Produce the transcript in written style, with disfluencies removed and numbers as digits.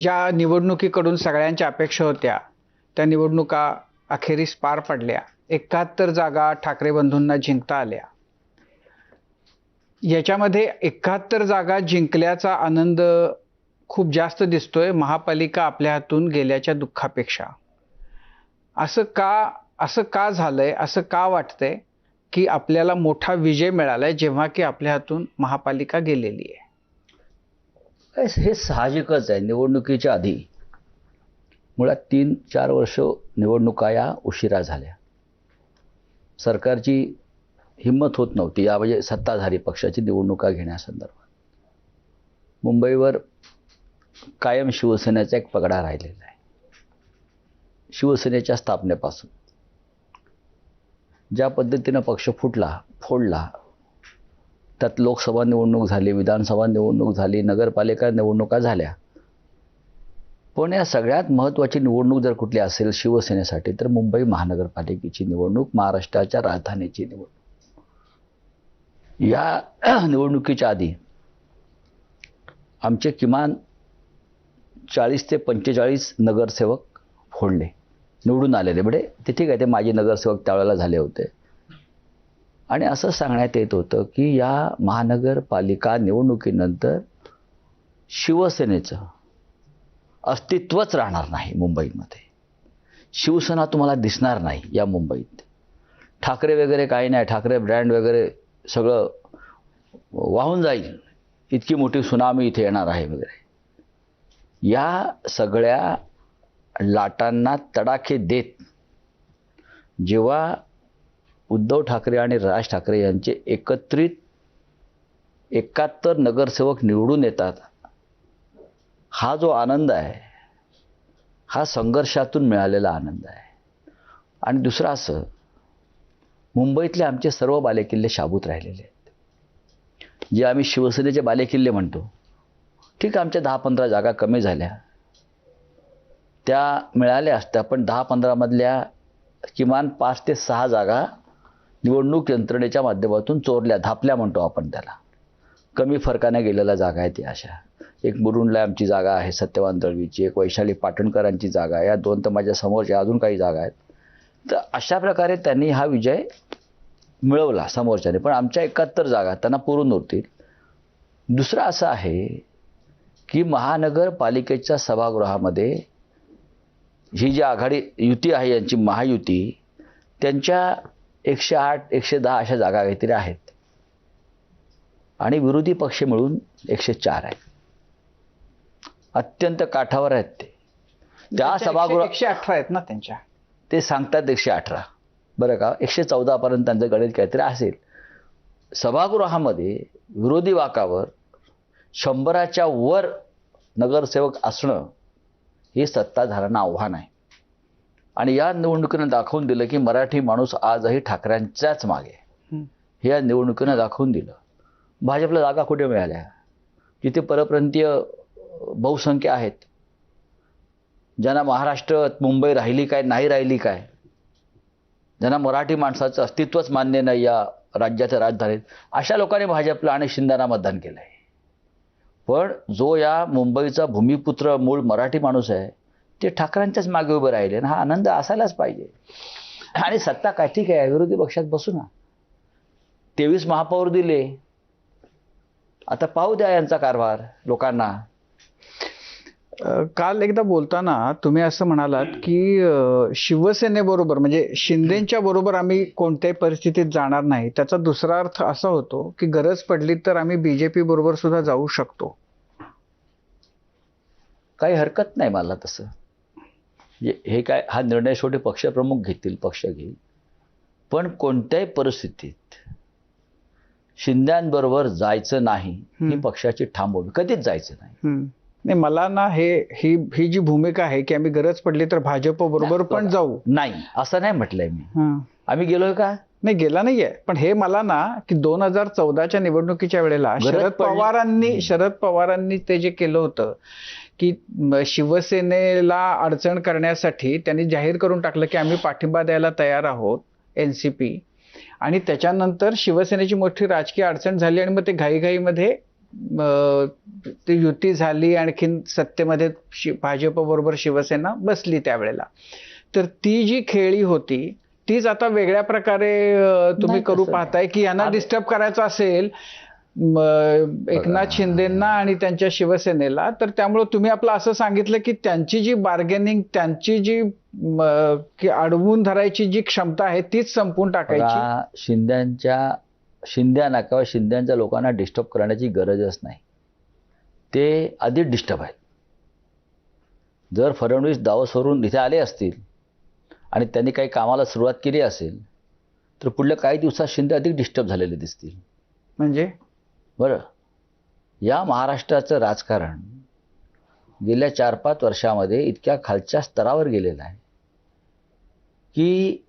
ज्या निवडणुकीकडून सगळ्यांच्या अपेक्षा होत्या त्या निवडणुका अखेरीस पार पडल्या. 71 जागा ठाकरे बंधूंना जिंकता आल्या. याच्यामध्ये 71 जागा जिंकल्याचा आनंद खूप जास्त दिसतोय महापालिका आपल्या हातून गेल्याच्या दुःखापेक्षा. असं का झालंय, असं का वाटतंय की आपल्याला मोठा विजय मिळालाय जेव्हा की आपल्या हातून महापालिका गेलेली आहे? हे साहजिकच आहे. निवडणुकीच्या आधी मुळात 3-4 वर्ष निवडणुका या उशिरा झाल्या. सरकारची हिंमत होत नव्हती या म्हणजे सत्ताधारी पक्षाची निवडणुका घेण्यासंदर्भात. मुंबईवर कायम शिवसेनेचा एक पगडा राहिलेला आहे. शिवसेनेच्या स्थापनेपासून ज्या पद्धतीनं पक्ष फोडला, त्यात लोकसभा निवडणूक झाली, विधानसभा निवडणूक झाली, नगरपालिका निवडणुका झाल्या. पण या सगळ्यात महत्त्वाची निवडणूक जर कुठली असेल शिवसेनेसाठी तर मुंबई महानगरपालिकेची निवडणूक, महाराष्ट्राच्या राजधानीची निवडणूक. या निवडणुकीच्या आधी आमचे किमान 40 ते 45 नगरसेवक फोडले, निवडून आलेले. म्हणजे ते ठीक आहे, ते माजी नगरसेवक त्यावेळेला झाले होते. आणि असं सांगण्यात येत होतं की या महानगरपालिका निवडणुकीनंतर शिवसेनेचं अस्तित्वच राहणार नाही मुंबईमध्ये. शिवसेना तुम्हाला दिसणार नाही या मुंबईत. ठाकरे वगैरे काही नाही, ठाकरे ब्रँड वगैरे सगळं वाहून जाईल, इतकी मोठी सुनामी इथे येणार आहे वगैरे. या सगळ्या लाटांना तडाखे देत जेव्हा उद्धव ठाकरे आणि राज ठाकरे यांचे एकत्रित 71 नगरसेवक निवडून येतात, हा जो आनंद आहे हा संघर्षातून मिळालेला आनंद आहे. आणि दुसरं असं, मुंबईतले आमचे सर्व बालेकिल्ले शाबूत राहिलेले आहेत. जे आम्ही शिवसेनेचे बालेकिल्ले म्हणतो, ठीक आमच्या 10-15 जागा कमी झाल्या, त्या मिळाल्या असत्या, पण 10-15 मधल्या किमान 5 ते 6 जागा निवडणूक यंत्रणेच्या माध्यमातून चोरल्या, धापल्या म्हणतो आपण त्याला. कमी फरकाने गेलेल्या जागा आहेत या अशा. एक मुरुंडला आमची जागा आहे सत्यवान दळवीची, एक वैशाली पाटणकरांची जागा आहे, या 2 तर माझ्या समोरच्या अजून काही जागा आहेत. तर अशा प्रकारे त्यांनी हा विजय मिळवला समोरच्याने. पण आमच्या 71 जागा त्यांना पुरून उरतील. दुसरं असं आहे की महानगरपालिकेच्या सभागृहामध्ये ही जी आघाडी युती आहे यांची महायुती, त्यांच्या 108-110 अशा जागा काहीतरी आहेत आणि विरोधी पक्ष मिळून 104 आहेत. अत्यंत काठावर आहेत ते. त्या सभागृह 118 आहेत ना त्यांच्या, ते सांगतात 118 बरं का, 114 पर्यंत त्यांचं गणित काहीतरी असेल. सभागृहामध्ये विरोधी वाकावर 100च्या वर नगरसेवक असणं हे सत्ताधाऱ्यांना आव्हान आहे. आणि या निवडणुकीनं दाखवून दिलं की मराठी माणूस आजही ठाकऱ्यांच्याच मागे. हे या निवडणुकीनं दाखवून दिलं. भाजपला जागा कुठे मिळाल्या? जिथे परप्रांतीय बहुसंख्या आहेत, ज्यांना महाराष्ट्रात मुंबई राहिली काय, नाही राहिली काय, ज्यांना मराठी माणसाचं अस्तित्वच मान्य नाही या राज्याच्या राजधानीत, अशा लोकांनी भाजपला आणि शिंदेना मतदान केलं आहे. पण जो या मुंबईचा भूमिपुत्र मूळ मराठी माणूस आहे ते ठाकरेंच्याच मागे उभे राहिले. आणि हा आनंद असायलाच पाहिजे. आणि सत्ता काय, ठीक आहे विरोधी पक्षात बसू ना, 23 महापौर दिले, आता पाहू द्या यांचा कारभार लोकांना. काल एकदा बोलताना तुम्ही असं म्हणालात की शिवसेनेबरोबर म्हणजे शिंदेच्या बरोबर आम्ही कोणत्याही परिस्थितीत जाणार नाही. त्याचा दुसरा अर्थ असा होतो की गरज पडली तर आम्ही बीजेपी बरोबर सुद्धा जाऊ शकतो. काही हरकत नाही मला तसं. हे काय, हा निर्णय शेवटी पक्षप्रमुख घेतील, पक्ष घेईल. पण कोणत्याही परिस्थितीत शिंद्यांबरोबर जायचं नाही ही पक्षाची ठाम भूमिका, कधीच जायचं नाही. नाही, मला ना ही जी भूमिका आहे की आम्ही गरज पडली तर भाजप बरोबर पण जाऊ, नाही असं नाही म्हटलंय मी. आम्ही गेलोय का? नाही, गेला नाहीये. पण हे मला ना की 2014च्या निवडणुकीच्या वेळेला शरद पवारांनी ते जे केलं होतं की शिवसेनेला अडचण करण्यासाठी त्यांनी जाहीर करून टाकलं की आम्ही पाठिंबा द्यायला तयार आहोत एनसीपी. आणि त्याच्यानंतर शिवसेनेची मोठी राजकीय अडचण झाली आणि मग ते घाईघाईमध्ये ती युती झाली, आणखीन सत्तेमध्ये भाजपबरोबर शिवसेना बसली त्यावेळेला, तर ती जी खेळी होती तीच आता वेगळ्या प्रकारे तुम्ही नाही, करू तसं पाहताय की यांना डिस्टर्ब करायचं असेल एकनाथ शिंदेंना आणि त्यांच्या शिवसेनेला, तर त्यामुळे तुम्ही आपलं असं सांगितलं की त्यांची जी बार्गेनिंग, त्यांची जी की अडवून धरायची जी क्षमता आहे तीच संपून टाकायची. शिंद्यांना किंवा शिंद्यांच्या लोकांना डिस्टर्ब करण्याची गरजच नाही. ते आधीच डिस्टर्ब आहेत. जर फडणवीस दावोसवरून इथे आले असतील आणि त्यांनी काही कामाला सुरुवात केली असेल तर पुढल्या काही दिवसात शिंदे अधिक डिस्टर्ब झालेले दिसतील. म्हणजे बरं, या महाराष्ट्राचं राजकारण गेल्या 4-5 वर्षामध्ये इतक्या खालच्या स्तरावर गेलेलं आहे की